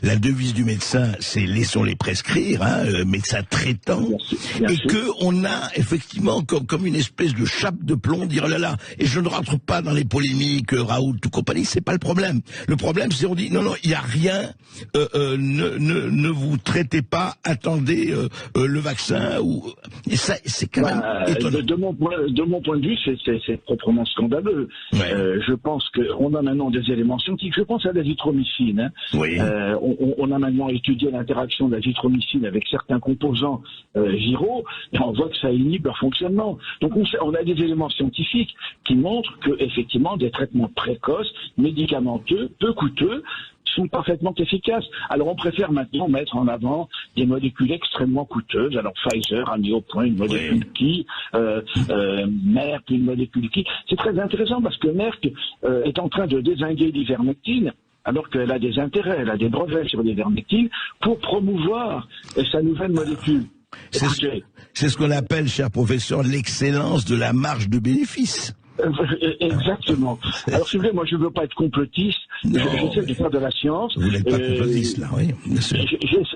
La devise du médecin, c'est laissons-les prescrire, médecin traitant, et que on a effectivement comme une espèce de chape de plomb, dire oh là là, et je ne rentre pas dans les polémiques, Raoult ou compagnie, c'est pas le problème. Le problème, c'est on dit non, il n'y a rien, ne vous traitez pas, attendez le vaccin, et ça, c'est quand même étonnant. De mon point de vue, c'est proprement scandaleux. Ouais. Je pense qu'on a maintenant des éléments scientifiques. Je pense à l'azithromycine. Oui. On a maintenant étudié l'interaction de l'azithromycine avec certains composants viraux, et on voit que ça inhibe leur fonctionnement. Donc on a des éléments scientifiques qui montrent que effectivement des traitements précoces, médicamenteux, peu coûteux, sont parfaitement efficaces. Alors on préfère maintenant mettre en avant des molécules extrêmement coûteuses. Alors Pfizer a mis au point une molécule qui, Merck une molécule qui. C'est très intéressant parce que Merck est en train de dézinguer l'ivermectine, alors qu'elle a des intérêts, elle a des brevets sur l'ivermectine, pour promouvoir sa nouvelle molécule. C'est ce qu'on appelle, cher professeur, l'excellence de la marge de bénéfice. Exactement. Alors si vous voulez, moi je ne veux pas être complotiste, j'essaie de faire de la science. Vous n'êtes pas complotiste là, oui, bien sûr.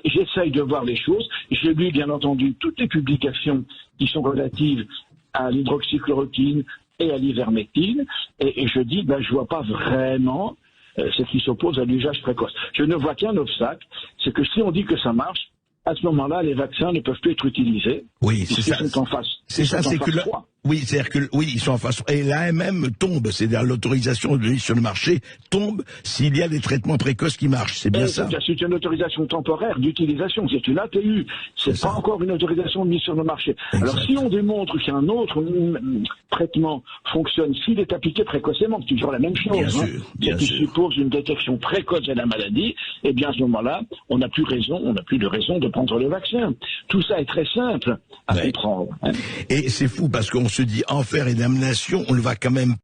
J'essaye de voir les choses. J'ai lu bien entendu toutes les publications qui sont relatives à l'hydroxychloroquine et à l'ivermectine, et je dis, je vois pas vraiment ce qui s'oppose à l'usage précoce. Je ne vois qu'un obstacle, c'est que si on dit que ça marche, à ce moment-là, les vaccins ne peuvent plus être utilisés. Oui, c'est ça. Ils sont en phase. C'est ça, c'est que oui, c'est-à-dire que ils sont en phase. Et l'AMM tombe, c'est-à-dire l'autorisation de mise sur le marché tombe s'il y a des traitements précoces qui marchent. C'est bien ça. C'est une autorisation temporaire d'utilisation. C'est une ATU. C'est pas encore une autorisation de mise sur le marché. Exact. Alors si on démontre qu'un autre traitement fonctionne, s'il est appliqué précocement, c'est toujours la même chose. Bien sûr. Qui suppose une détection précoce de la maladie. Et bien à ce moment-là, on n'a plus de raison de prendre le vaccin. Tout ça est très simple à comprendre. Et c'est fou parce qu'on se dit enfer et damnation, on le va quand même